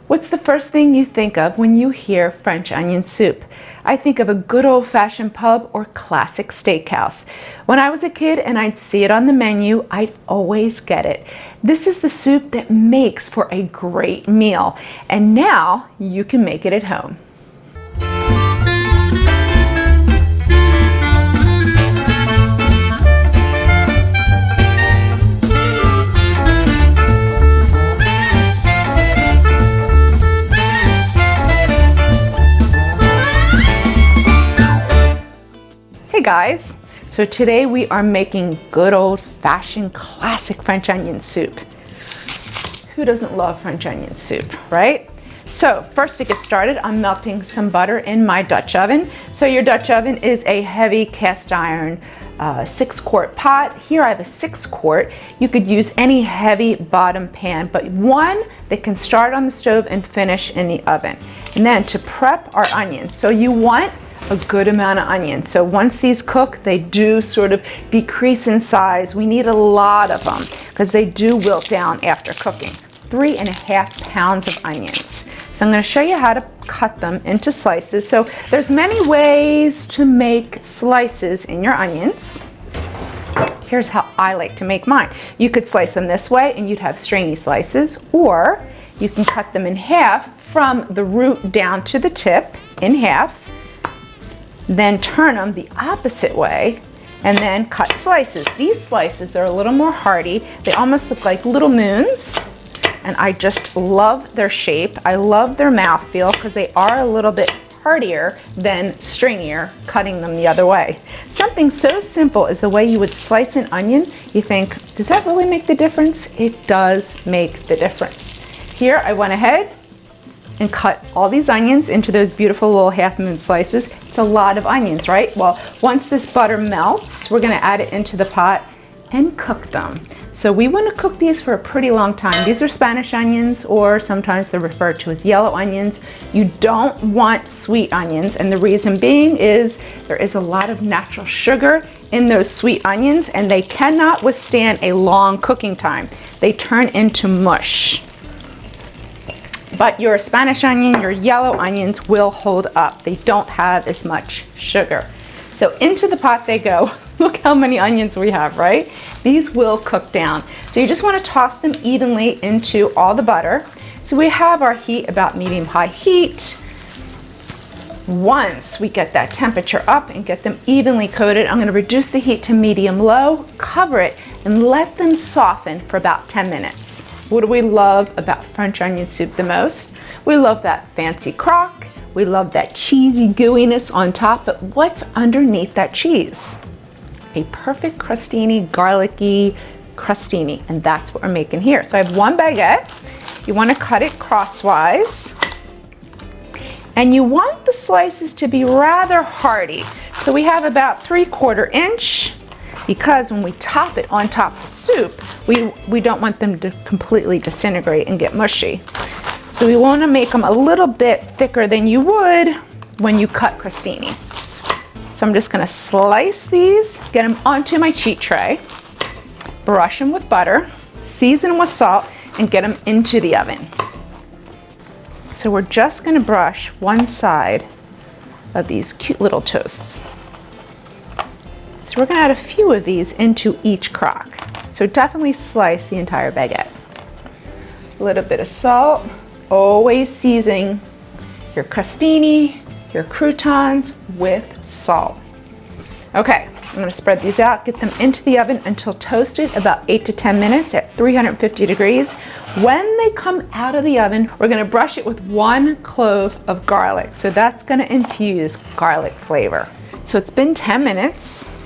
What's the first thing you think of when you hear French onion soup? I think of a good old-fashioned pub or classic steakhouse. When I was a kid and I'd see it on the menu, I'd always get it. This is the soup that makes for a great meal, and now you can make it at home. Hey guys, so today we are making good old-fashioned classic French onion soup. Who doesn't love French onion soup, right? So first to get started, I'm melting some butter in my Dutch oven. So your Dutch oven is a heavy cast iron 6-quart pot. Here I have a 6-quart. You could use any heavy bottom pan, but one that can start on the stove and finish in the oven. And then to prep our onions, so you want a good amount of onions. So once these cook, they do sort of decrease in size. We need a lot of them because they do wilt down after cooking. 3.5 pounds of onions. So I'm going to show you how to cut them into slices. So there's many ways to make slices in your onions. Here's how I like to make mine. You could slice them this way and you'd have stringy slices, or you can cut them in half from the root down to the tip in half. Then turn them the opposite way and then cut slices. These slices are a little more hearty. They almost look like little moons, and I just love their shape. I love their mouthfeel because they are a little bit heartier than stringier cutting them the other way. Something so simple as the way you would slice an onion, you think, does that really make the difference? It does make the difference. Here I went ahead and cut all these onions into those beautiful little half-moon slices. It's a lot of onions, right? Well, once this butter melts, we're gonna add it into the pot and cook them. So we wanna cook these for a pretty long time. These are Spanish onions, or sometimes they're referred to as yellow onions. You don't want sweet onions, and the reason being is there is a lot of natural sugar in those sweet onions, and they cannot withstand a long cooking time. They turn into mush. But your Spanish onion, your yellow onions will hold up. They don't have as much sugar. So into the pot they go. Look how many onions we have, right? These will cook down. So you just want to toss them evenly into all the butter. So we have our heat about medium-high heat. Once we get that temperature up and get them evenly coated, I'm going to reduce the heat to medium-low, cover it, and let them soften for about 10 minutes. What do we love about French onion soup the most? We love that fancy crock. We love that cheesy gooiness on top, but what's underneath that cheese? A perfect crostini, garlicky crostini, and that's what we're making here. So I have one baguette. You want to cut it crosswise, and you want the slices to be rather hearty. So we have about 3/4 inch, because when we top it on top of soup, we don't want them to completely disintegrate and get mushy. So we want to make them a little bit thicker than you would when you cut crostini. So I'm just going to slice these, get them onto my sheet tray, brush them with butter, season them with salt, and get them into the oven. So we're just going to brush one side of these cute little toasts. So we're going to add a few of these into each crock. So definitely slice the entire baguette. A little bit of salt, always seasoning your crostini, your croutons with salt. Okay, I'm going to spread these out, get them into the oven until toasted about 8 to 10 minutes at 350 degrees. When they come out of the oven, we're going to brush it with 1 clove of garlic. So that's going to infuse garlic flavor. So it's been 10 minutes.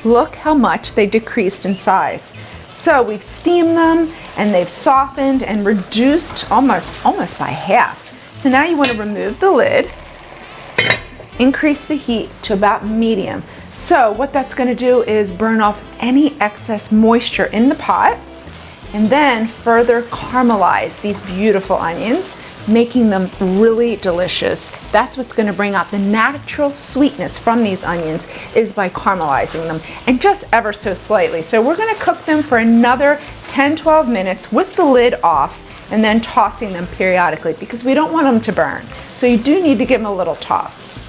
Look how much they decreased in size. So we've steamed them and they've softened and reduced almost by half. So now you want to remove the lid, increase the heat to about medium. So what that's going to do is burn off any excess moisture in the pot and then further caramelize these beautiful onions, making them really delicious. That's what's going to bring out the natural sweetness from these onions, is by caramelizing them, and just ever so slightly. So we're going to cook them for another 10-12 minutes with the lid off, and then tossing them periodically because we don't want them to burn. So you do need to give them a little toss.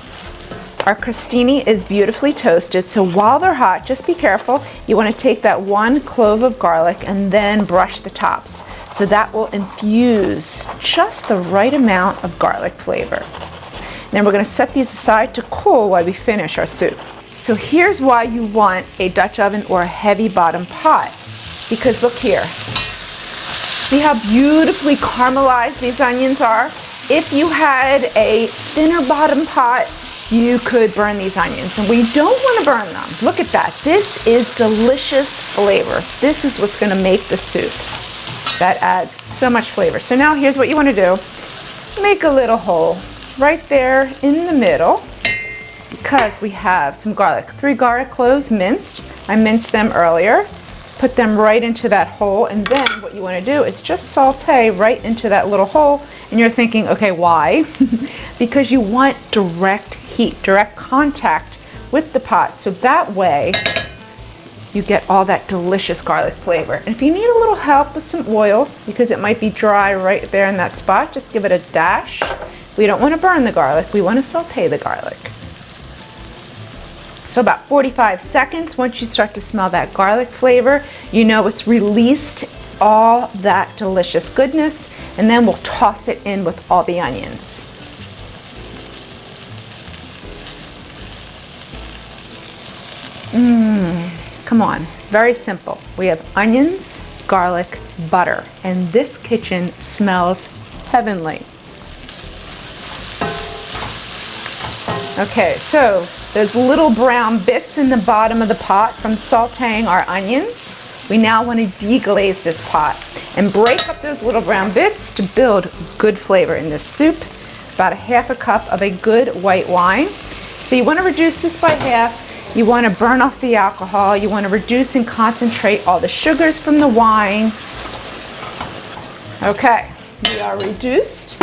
Our crostini is beautifully toasted, so while they're hot, just be careful. You want to take that 1 clove of garlic and then brush the tops. So that will infuse just the right amount of garlic flavor. Then we're going to set these aside to cool while we finish our soup. So here's why you want a Dutch oven or a heavy bottom pot. Because look here. See how beautifully caramelized these onions are? If you had a thinner bottom pot, you could burn these onions, and we don't want to burn them. Look at that. This is delicious flavor. This is what's going to make the soup. That adds so much flavor. So now here's what you want to do. Make a little hole right there in the middle because we have some garlic. 3 garlic cloves minced. I minced them earlier. Put them right into that hole, and then what you want to do is just saute right into that little hole. And you're thinking, okay, why? Because you want direct heat, direct contact with the pot, so that way you get all that delicious garlic flavor. And if you need a little help with some oil, because it might be dry right there in that spot, just give it a dash. We don't want to burn the garlic, we want to saute the garlic. So about 45 seconds, once you start to smell that garlic flavor, you know it's released all that delicious goodness, and then we'll toss it in with all the onions. Come on, very simple. We have onions, garlic, butter, and this kitchen smells heavenly. Okay, so there's little brown bits in the bottom of the pot from sauteing our onions. We now want to deglaze this pot and break up those little brown bits to build good flavor in this soup. About a half a cup of a good white wine. So you want to reduce this by half. You want to burn off the alcohol. You want to reduce and concentrate all the sugars from the wine. Okay, we are reduced.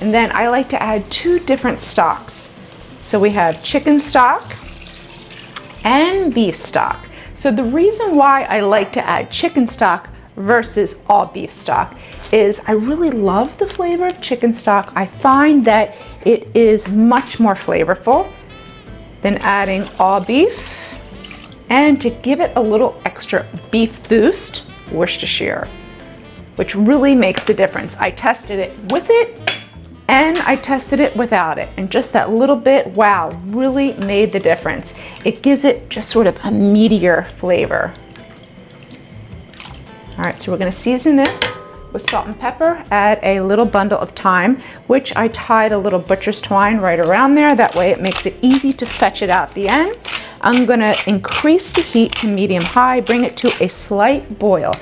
And then I like to add 2 different stocks. So we have chicken stock and beef stock. So the reason why I like to add chicken stock versus all beef stock is I really love the flavor of chicken stock. I find that it is much more flavorful than adding all beef. And to give it a little extra beef boost, Worcestershire, which really makes the difference. I tested it with it and I tested it without it, and just that little bit, wow, really made the difference. It gives it just sort of a meatier flavor. All right, so we're gonna season this with salt and pepper. Add a little bundle of thyme, which I tied a little butcher's twine right around there. That way it makes it easy to fetch it out the end. I'm gonna increase the heat to medium-high, bring it to a slight boil.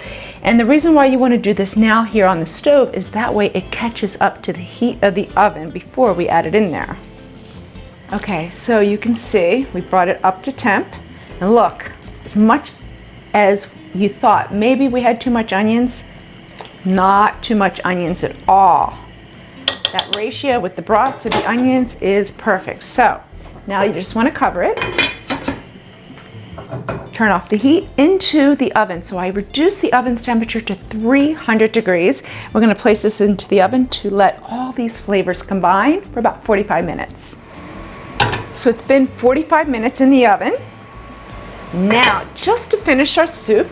And the reason why you want to do this now here on the stove is that way it catches up to the heat of the oven before we add it in there. Okay, so you can see we brought it up to temp. And look, as much as you thought maybe we had too much onions, not too much onions at all. That ratio with the broth to the onions is perfect. So now you just want to cover it. Turn off the heat into the oven. So I reduced the oven's temperature to 300 degrees. We're going to place this into the oven to let all these flavors combine for about 45 minutes. So it's been 45 minutes in the oven. Now, just to finish our soup,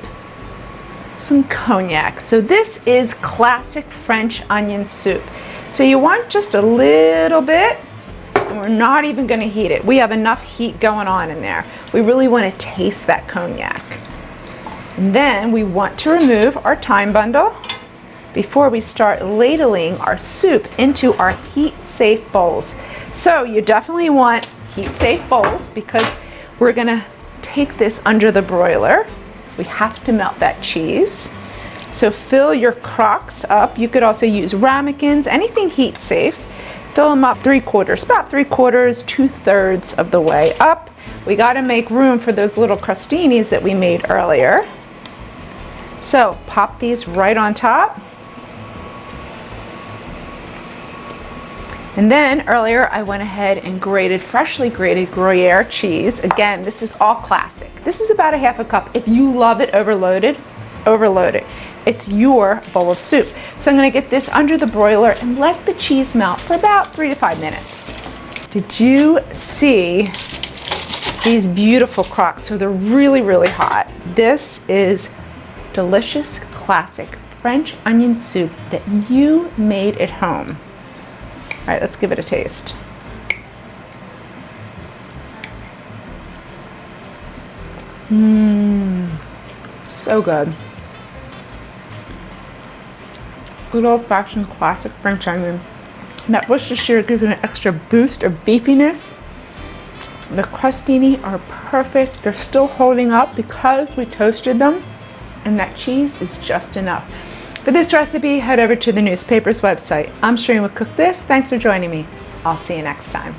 some cognac. So this is classic French onion soup. So you want just a little bit, and we're not even going to heat it. We have enough heat going on in there. We really want to taste that cognac. And then we want to remove our thyme bundle before we start ladling our soup into our heat-safe bowls. So you definitely want heat-safe bowls because we're going to take this under the broiler. We have to melt that cheese. So fill your crocks up. You could also use ramekins, anything heat-safe. Fill them up 3/4, about 3/4, 2/3 of the way up. We got to make room for those little crostinis that we made earlier. So pop these right on top. And then earlier I went ahead and grated, freshly grated Gruyere cheese. Again, this is all classic. This is about a half a cup. If you love it overloaded, overload it. It's your bowl of soup. So I'm gonna get this under the broiler and let the cheese melt for about 3 to 5 minutes. Did you see these beautiful crocks? So they're really, really hot. This is delicious, classic French onion soup that you made at home. All right, let's give it a taste. So good. Good old-fashioned classic French onion. That Worcestershire gives it an extra boost of beefiness. The crostini are perfect. They're still holding up because we toasted them, and that cheese is just enough. For this recipe, head over to the newspaper's website. I'm Shereen with Cook This. Thanks for joining me. I'll see you next time.